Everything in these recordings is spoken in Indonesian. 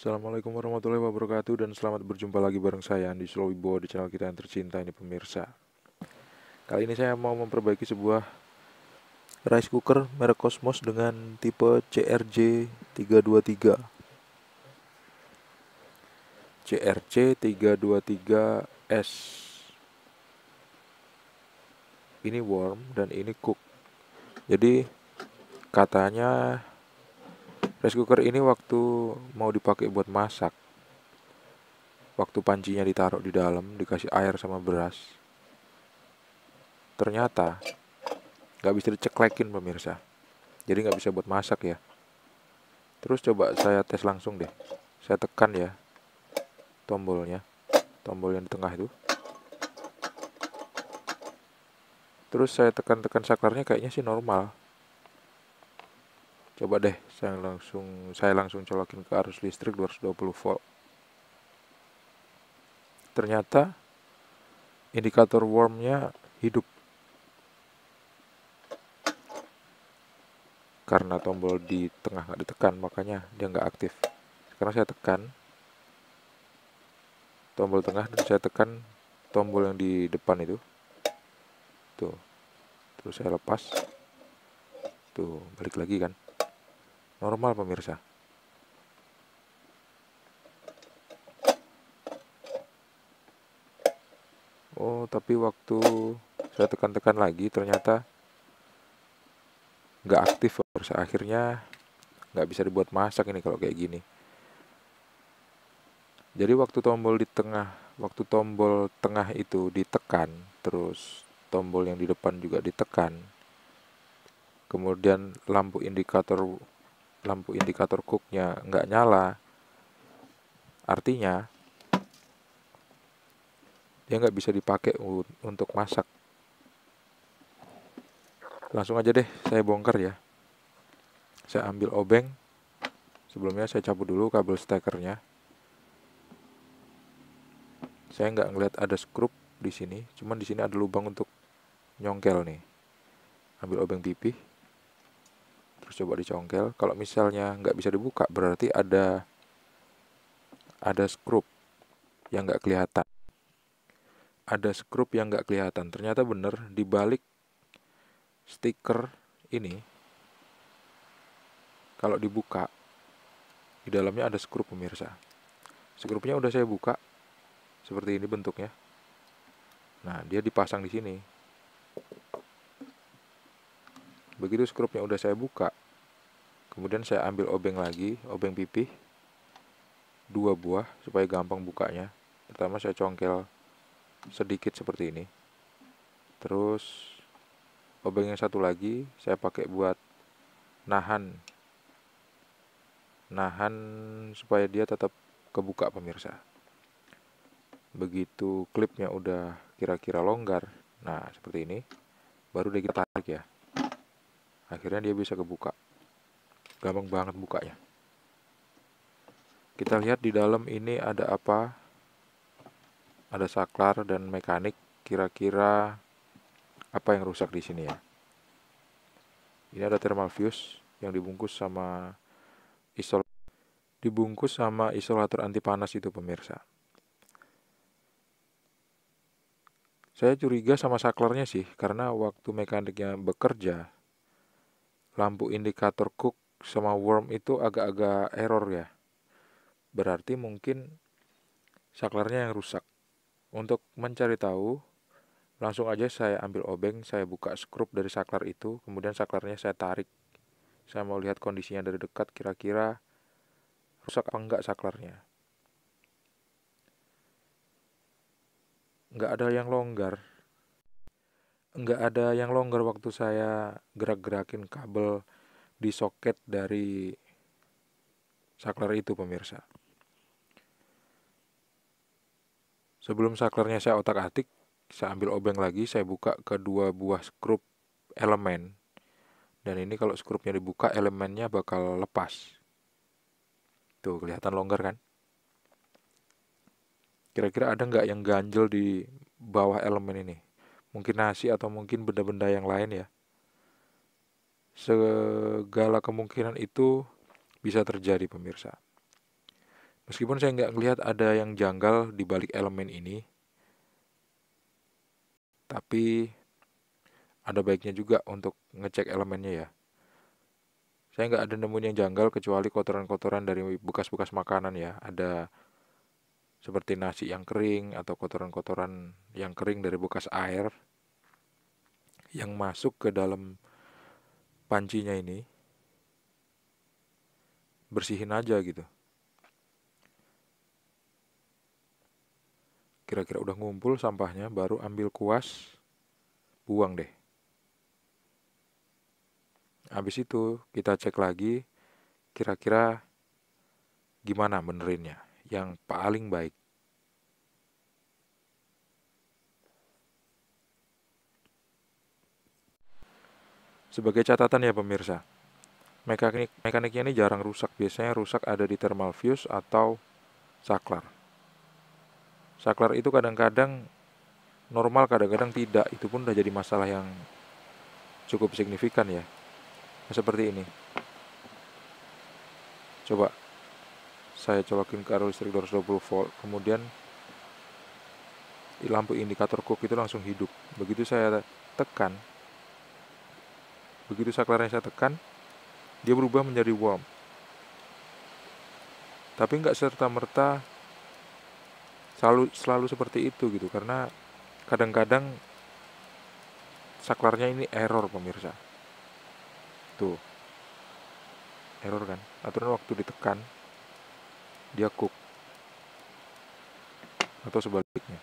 Assalamualaikum warahmatullahi wabarakatuh dan selamat berjumpa lagi bareng saya Andi Slowibo di channel kita yang tercinta ini pemirsa. Kali ini saya mau memperbaiki sebuah rice cooker merek Cosmos dengan tipe CRJ 323. CRJ 323S. Ini warm dan ini cook. Jadi katanya rice cooker ini waktu mau dipakai buat masak, waktu pancinya ditaruh di dalam, dikasih air sama beras, ternyata nggak bisa diceklekin pemirsa. Jadi nggak bisa buat masak ya. Terus coba saya tes langsung deh. Saya tekan ya tombolnya, tombol yang di tengah itu. Terus saya tekan-tekan saklarnya, kayaknya sih normal. Coba deh saya langsung colokin ke arus listrik 220 volt. Ternyata indikator warmnya hidup karena tombol di tengah nggak ditekan, makanya dia nggak aktif. Sekarang saya tekan tombol tengah dan saya tekan tombol yang di depan itu. Tuh, terus saya lepas. Tuh, balik lagi kan. Normal pemirsa. Oh, tapi waktu saya tekan-tekan lagi ternyata nggak aktif pemirsa. Akhirnya nggak bisa dibuat masak ini kalau kayak gini. Jadi waktu tombol tengah itu ditekan, terus tombol yang di depan juga ditekan, kemudian lampu indikator cooknya nggak nyala, artinya dia nggak bisa dipakai untuk masak. Langsung aja deh saya bongkar ya. Saya ambil obeng. Sebelumnya saya cabut dulu kabel stekernya. Saya nggak ngeliat ada skrup di sini, cuman di sini ada lubang untuk nyongkel nih. Ambil obeng pipih, terus coba dicongkel. Kalau misalnya nggak bisa dibuka, berarti ada skrup yang nggak kelihatan. Ada skrup yang nggak kelihatan. Ternyata bener di balik stiker ini, kalau dibuka, di dalamnya ada skrup pemirsa. Skrupnya udah saya buka, seperti ini bentuknya. Nah, dia dipasang di sini. Begitu skrupnya udah saya buka, kemudian saya ambil obeng lagi, obeng pipih, 2 buah supaya gampang bukanya. Pertama saya congkel sedikit seperti ini. Terus obeng yang satu lagi saya pakai buat nahan supaya dia tetap kebuka pemirsa. Begitu klipnya udah kira-kira longgar, nah seperti ini, baru deh kita tarik ya. Akhirnya dia bisa kebuka. Gampang banget bukanya. Kita lihat di dalam ini ada apa? Ada saklar dan mekanik. Kira-kira apa yang rusak di sini ya? Ini ada thermal fuse yang dibungkus sama isolator anti panas itu pemirsa. Saya curiga sama saklarnya sih, karena waktu mekaniknya bekerja, lampu indikator cook sama worm itu agak-agak error ya. Berarti mungkin saklarnya yang rusak. Untuk mencari tahu, langsung aja saya ambil obeng, saya buka skrup dari saklar itu, kemudian saklarnya saya tarik. Saya mau lihat kondisinya dari dekat, kira-kira rusak apa enggak saklarnya. Enggak ada yang longgar. Enggak ada yang longgar waktu saya gerak-gerakin kabel di soket dari saklar itu pemirsa. Sebelum saklarnya saya otak-atik, saya ambil obeng lagi, saya buka kedua buah skrup elemen. Dan ini kalau skrupnya dibuka, elemennya bakal lepas. Tuh, kelihatan longgar kan? Kira-kira ada nggak yang ganjel di bawah elemen ini? Mungkin nasi atau mungkin benda-benda yang lain ya. Segala kemungkinan itu bisa terjadi pemirsa. Meskipun saya nggak ngelihat ada yang janggal di balik elemen ini, tapi ada baiknya juga untuk ngecek elemennya ya. Saya nggak ada nemuin yang janggal kecuali kotoran-kotoran dari bekas-bekas makanan ya. Ada seperti nasi yang kering atau kotoran-kotoran yang kering dari bekas air yang masuk ke dalam pancinya ini. Bersihin aja gitu. Kira-kira udah ngumpul sampahnya, baru ambil kuas, buang deh. Habis itu kita cek lagi kira-kira gimana benerinnya yang paling baik. Sebagai catatan ya pemirsa, mekaniknya ini jarang rusak. Biasanya rusak ada di thermal fuse atau saklar. Saklar itu kadang-kadang normal, kadang-kadang tidak. Itu pun udah jadi masalah yang cukup signifikan ya. Nah, seperti ini. Coba saya colokin ke arus listrik 220 volt, kemudian lampu indikator cook itu langsung hidup. Begitu saya tekan, begitu saklarnya saya tekan, dia berubah menjadi warm. Tapi nggak serta-merta selalu seperti itu gitu, karena kadang-kadang saklarnya ini error pemirsa. Tuh, error kan. Aturan waktu ditekan dia cook atau sebaliknya.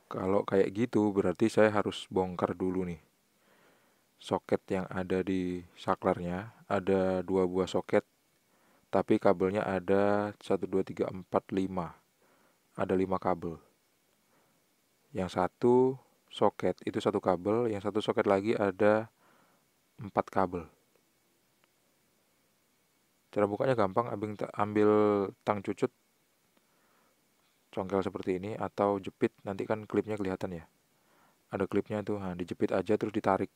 Kalau kayak gitu berarti saya harus bongkar dulu nih soket yang ada di saklarnya. Ada 2 buah soket, tapi kabelnya ada 1, 2, 3, 4, 5. Ada 5 kabel. Yang satu soket itu 1 kabel, yang satu soket lagi ada 4 kabel. Cara bukanya gampang, ambil tang cucut, congkel seperti ini, atau jepit, nanti kan klipnya kelihatan ya. Ada klipnya tuh, nah, dijepit aja terus ditarik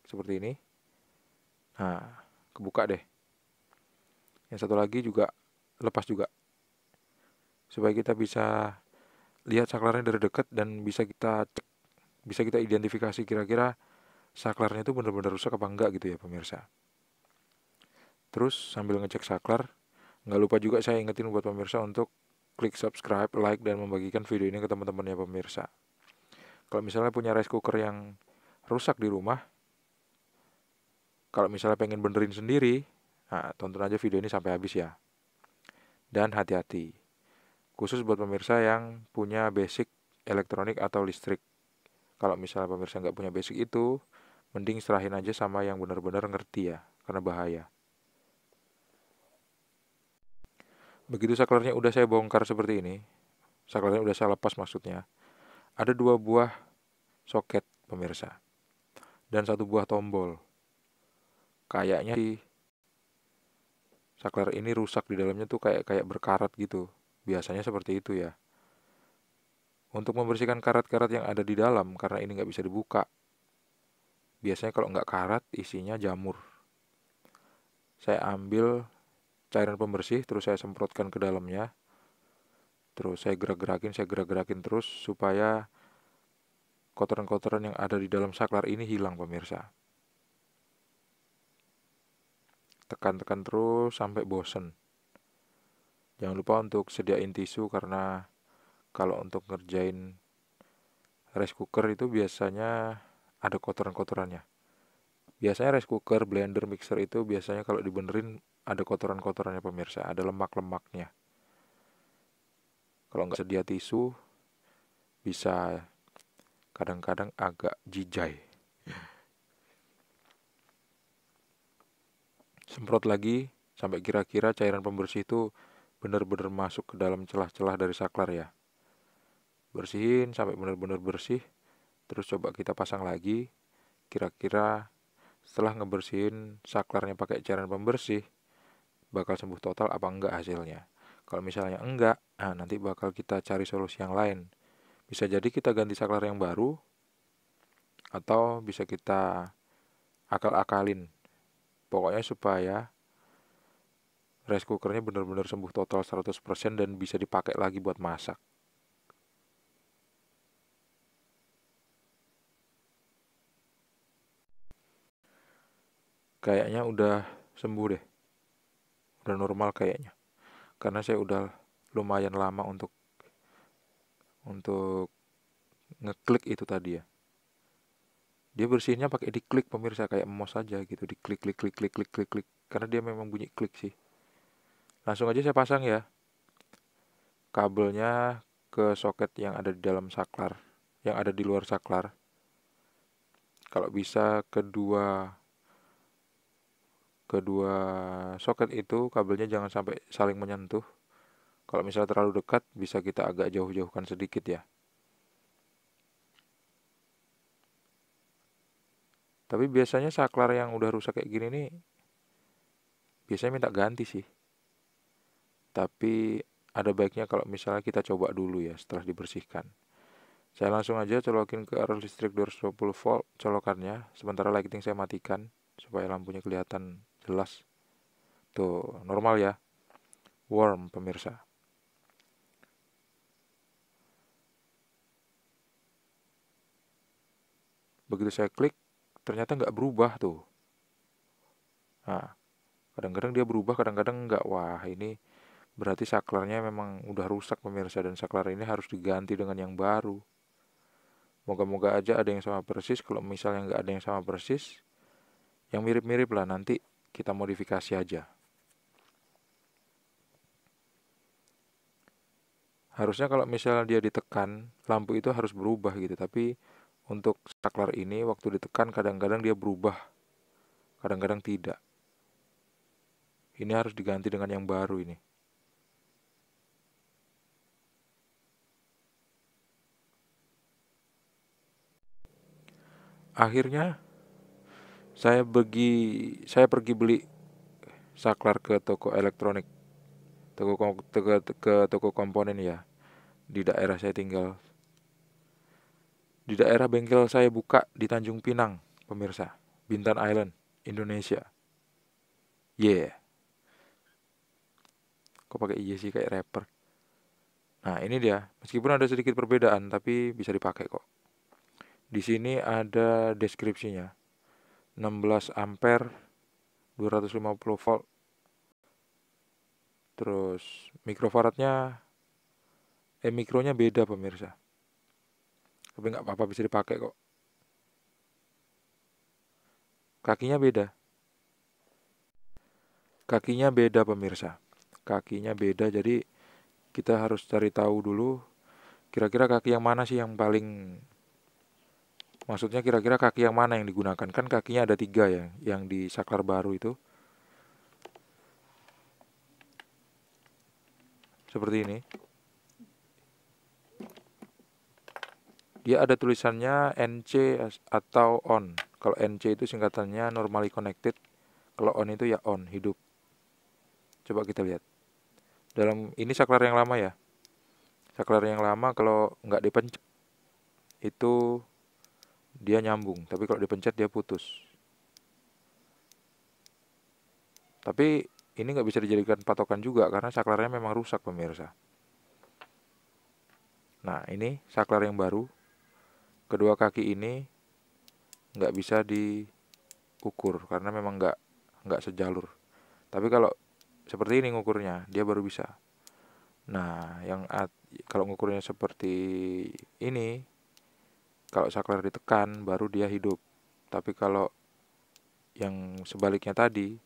seperti ini. Nah, kebuka deh. Yang satu lagi juga lepas juga, supaya kita bisa lihat saklarnya dari dekat dan bisa kita cek, bisa kita identifikasi kira-kira saklarnya itu benar-benar rusak apa enggak gitu ya pemirsa. Terus sambil ngecek saklar, nggak lupa juga saya ingetin buat pemirsa untuk klik subscribe, like, dan membagikan video ini ke teman-temannya pemirsa. Kalau misalnya punya rice cooker yang rusak di rumah, kalau misalnya pengen benerin sendiri, nah, tonton aja video ini sampai habis ya. Dan hati-hati, khusus buat pemirsa yang punya basic elektronik atau listrik. Kalau misalnya pemirsa nggak punya basic itu, mending serahin aja sama yang benar-benar ngerti ya, karena bahaya. Begitu saklarnya udah saya bongkar seperti ini, saklarnya udah saya lepas maksudnya, ada 2 buah soket pemirsa, dan 1 buah tombol. Kayaknya sih saklar ini rusak di dalamnya tuh kayak kayak berkarat gitu. Biasanya seperti itu ya. Untuk membersihkan karat-karat yang ada di dalam, karena ini nggak bisa dibuka. Biasanya kalau nggak karat, isinya jamur. Saya ambil cairan pembersih, terus saya semprotkan ke dalamnya. Terus saya gerak-gerakin terus supaya kotoran-kotoran yang ada di dalam saklar ini hilang pemirsa. Tekan-tekan terus sampai bosen. Jangan lupa untuk sediain tisu, karena kalau untuk ngerjain rice cooker itu biasanya ada kotoran-kotorannya. Biasanya rice cooker, blender, mixer itu biasanya kalau dibenerin ada kotoran-kotorannya pemirsa, ada lemak-lemaknya. Kalau nggak sedia tisu, bisa kadang-kadang agak jijai. Semprot lagi sampai kira-kira cairan pembersih itu benar-benar masuk ke dalam celah-celah dari saklar ya. Bersihin sampai benar-benar bersih, terus coba kita pasang lagi. Kira-kira setelah ngebersihin saklarnya pakai cairan pembersih, bakal sembuh total apa enggak hasilnya. Kalau misalnya enggak, nah nanti bakal kita cari solusi yang lain. Bisa jadi kita ganti saklar yang baru, atau bisa kita akal-akalin Pokoknya supaya rice cookernya benar-benar sembuh total 100% dan bisa dipakai lagi buat masak. Kayaknya udah sembuh deh, udah normal kayaknya. Karena saya udah lumayan lama untuk ngeklik itu tadi ya. Dia bersihnya pakai diklik pemirsa, kayak mouse aja gitu, diklik klik klik klik klik klik klik. Karena dia memang bunyi klik sih. Langsung aja saya pasang ya kabelnya ke soket yang ada di dalam saklar, yang ada di luar saklar. Kalau bisa kedua kedua soket itu kabelnya jangan sampai saling menyentuh. Kalau misalnya terlalu dekat bisa kita agak jauh-jauhkan sedikit ya. Tapi biasanya saklar yang udah rusak kayak gini nih biasanya minta ganti sih. Tapi ada baiknya kalau misalnya kita coba dulu ya setelah dibersihkan. Saya langsung aja colokin ke arus listrik 220 volt colokannya. Sementara lighting saya matikan supaya lampunya kelihatan jelas. Tuh, normal ya. Warm pemirsa. Begitu saya klik, ternyata nggak berubah tuh. Nah, kadang-kadang dia berubah, kadang-kadang nggak. Wah, ini berarti saklarnya memang udah rusak pemirsa dan saklar ini harus diganti dengan yang baru. Moga-moga aja ada yang sama persis. Kalau misalnya nggak ada yang sama persis, yang mirip-mirip lah nanti kita modifikasi aja. Harusnya kalau misalnya dia ditekan, lampu itu harus berubah gitu. Tapi untuk saklar ini waktu ditekan kadang-kadang dia berubah, kadang-kadang tidak. Ini harus diganti dengan yang baru ini. Akhirnya saya pergi beli saklar ke toko elektronik, ke toko komponen ya di daerah saya tinggal. Di daerah bengkel saya buka di Tanjung Pinang, pemirsa. Bintan Island, Indonesia. Yeah. Kok pakai iya sih kayak rapper. Nah, ini dia. Meskipun ada sedikit perbedaan tapi bisa dipakai kok. Di sini ada deskripsinya. 16 ampere, 250 volt. Terus mikronya beda pemirsa. Tapi nggak apa-apa bisa dipakai kok. Kakinya beda. Kakinya beda pemirsa. Kakinya beda jadi kita harus cari tahu dulu kira-kira kaki yang mana sih yang paling, maksudnya kira-kira kaki yang mana yang digunakan. Kan kakinya ada 3 ya yang di saklar baru itu. Seperti ini. Dia ada tulisannya NC atau on. Kalau NC itu singkatannya normally connected. Kalau on itu ya on, hidup. Coba kita lihat. Dalam ini saklar yang lama ya. Saklar yang lama kalau nggak dipencet itu dia nyambung. Tapi kalau dipencet dia putus. Tapi ini nggak bisa dijadikan patokan juga karena saklarnya memang rusak pemirsa. Nah ini saklar yang baru. Kedua kaki ini nggak bisa diukur karena memang nggak sejalur. Tapi kalau seperti ini ngukurnya, dia baru bisa. Nah, kalau ngukurnya seperti ini, kalau saklar ditekan baru dia hidup. Tapi kalau yang sebaliknya tadi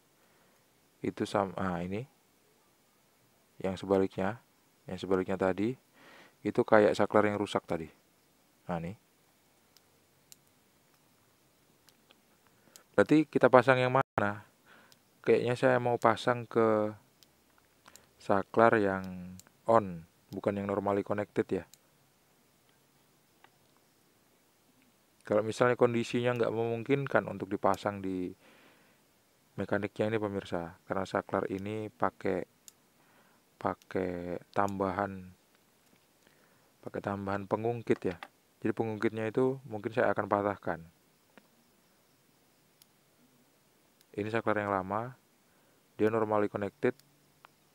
itu sama ini, yang sebaliknya tadi itu kayak saklar yang rusak tadi. Nah, nih. Berarti kita pasang yang mana? Kayaknya saya mau pasang ke saklar yang on, bukan yang normally connected ya. Kalau misalnya kondisinya nggak memungkinkan untuk dipasang di mekaniknya ini pemirsa, karena saklar ini pakai pakai tambahan pakai tambahan pengungkit ya. Jadi pengungkitnya itu mungkin saya akan patahkan. Ini saklar yang lama, dia normally connected.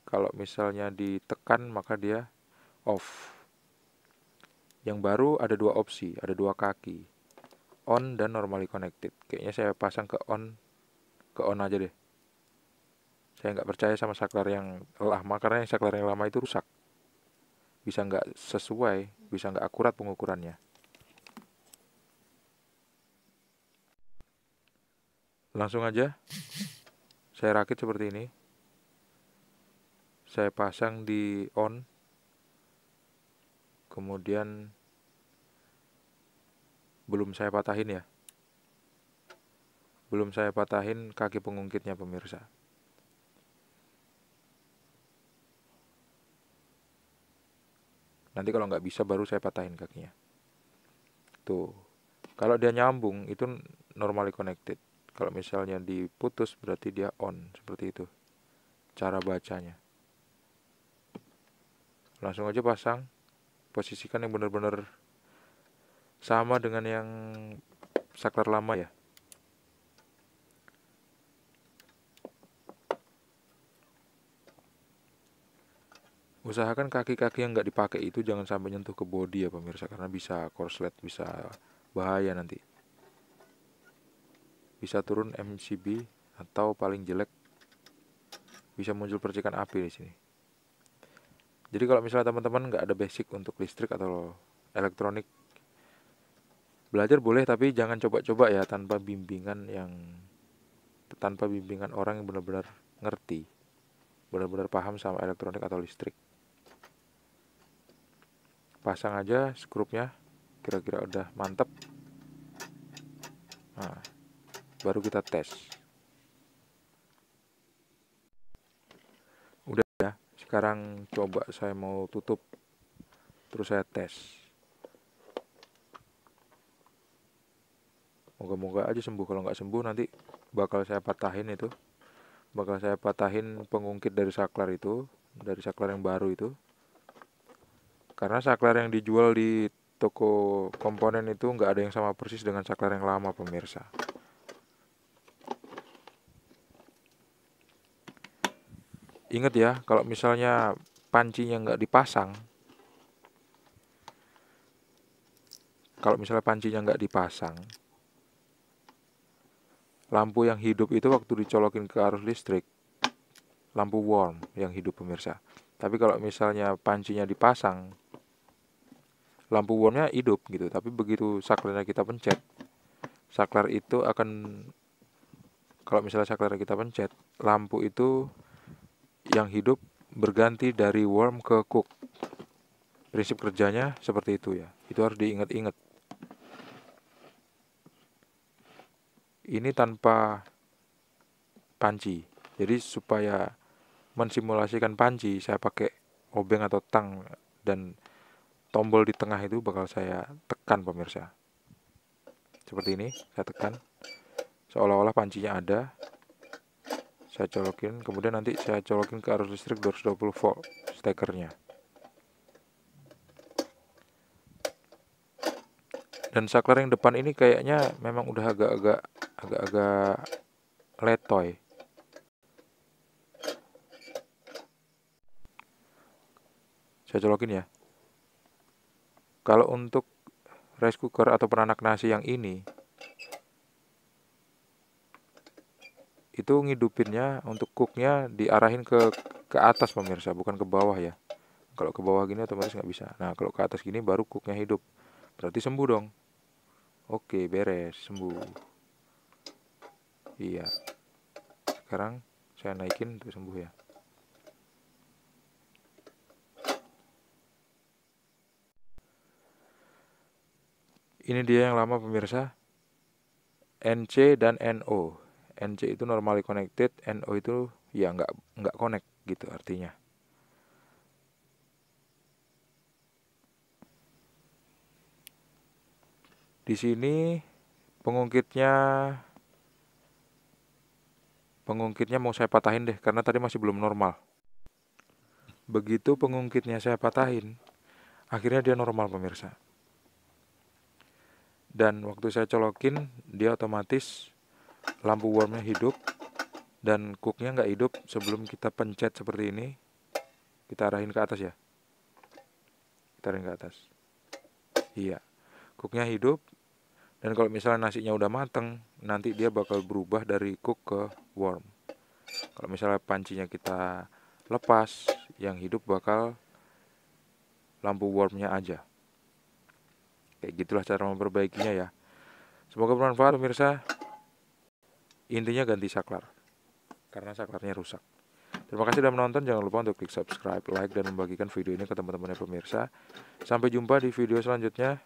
Kalau misalnya ditekan maka dia off. Yang baru ada dua opsi, ada dua kaki, on dan normally connected. Kayaknya saya pasang ke on aja deh. Saya nggak percaya sama saklar yang lama, karena yang saklar yang lama itu rusak. Bisa nggak sesuai, bisa nggak akurat pengukurannya. Langsung aja saya rakit seperti ini. Saya pasang di on, kemudian belum saya patahin ya. Belum saya patahin kaki pengungkitnya, pemirsa. Nanti kalau nggak bisa baru saya patahin kakinya. Tuh. Kalau dia nyambung itu normally connected. Kalau misalnya diputus berarti dia on, seperti itu cara bacanya. Langsung aja pasang, posisikan yang benar-benar sama dengan yang saklar lama ya. Usahakan kaki-kaki yang nggak dipakai itu jangan sampai nyentuh ke bodi ya pemirsa, karena bisa korslet, bisa bahaya nanti. Bisa turun MCB atau paling jelek bisa muncul percikan api di sini. Jadi kalau misalnya teman-teman nggak ada basic untuk listrik atau elektronik, belajar boleh tapi jangan coba-coba ya tanpa bimbingan orang yang benar-benar ngerti, benar-benar paham sama elektronik atau listrik. Pasang aja skrupnya, kira-kira udah mantep. Nah, baru kita tes. Udah ya, sekarang coba saya mau tutup, terus saya tes. Moga-moga aja sembuh. Kalau nggak sembuh nanti bakal saya patahin itu. Bakal saya patahin pengungkit dari saklar itu, dari saklar yang baru itu. Karena saklar yang dijual di toko komponen itu nggak ada yang sama persis dengan saklar yang lama, pemirsa. Ingat ya, kalau misalnya pancinya nggak dipasang, lampu yang hidup itu waktu dicolokin ke arus listrik, lampu warm yang hidup, pemirsa. Tapi kalau misalnya pancinya dipasang, lampu warmnya hidup gitu. Tapi begitu saklarnya kita pencet, saklar itu akan, kalau misalnya saklarnya kita pencet, lampu itu yang hidup berganti dari warm ke cook. Prinsip kerjanya seperti itu ya. Itu harus diingat-ingat. Ini tanpa panci. Jadi supaya mensimulasikan panci, saya pakai obeng atau tang, dan tombol di tengah itu bakal saya tekan, pemirsa. Seperti ini, saya tekan. Seolah-olah pancinya ada. Saya colokin, kemudian nanti saya colokin ke arus listrik 220 volt stekernya. Dan saklar yang depan ini kayaknya memang udah agak-agak letoy. Saya colokin ya. Kalau untuk rice cooker atau penanak nasi yang ini, itu ngidupinnya untuk cooknya diarahin ke atas, pemirsa, bukan ke bawah ya. Kalau ke bawah gini otomatis nggak bisa. Nah, kalau ke atas gini baru cooknya hidup. Berarti sembuh dong. Oke, beres, sembuh. Iya. Sekarang saya naikin untuk sembuh ya. Ini dia yang lama, pemirsa. NC dan NO. NC itu normally connected, NO itu ya nggak connect gitu artinya. Di sini pengungkitnya mau saya patahin deh, karena tadi masih belum normal. Begitu pengungkitnya saya patahin, akhirnya dia normal, pemirsa. Dan waktu saya colokin, dia otomatis lampu warmnya hidup, dan cooknya nggak hidup sebelum kita pencet seperti ini. Kita arahin ke atas ya, kita arahin ke atas. Iya, cooknya hidup. Dan kalau misalnya nasinya udah mateng, nanti dia bakal berubah dari cook ke warm. Kalau misalnya pancinya kita lepas, yang hidup bakal lampu warmnya aja. Kayak gitulah cara memperbaikinya ya. Semoga bermanfaat pemirsa. Intinya ganti saklar, karena saklarnya rusak. Terima kasih sudah menonton. Jangan lupa untuk klik subscribe, like, dan membagikan video ini ke teman-temannya pemirsa. Sampai jumpa di video selanjutnya.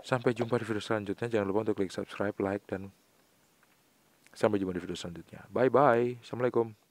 Jangan lupa untuk klik subscribe, like, dan sampai jumpa di video selanjutnya. Bye-bye. Assalamualaikum.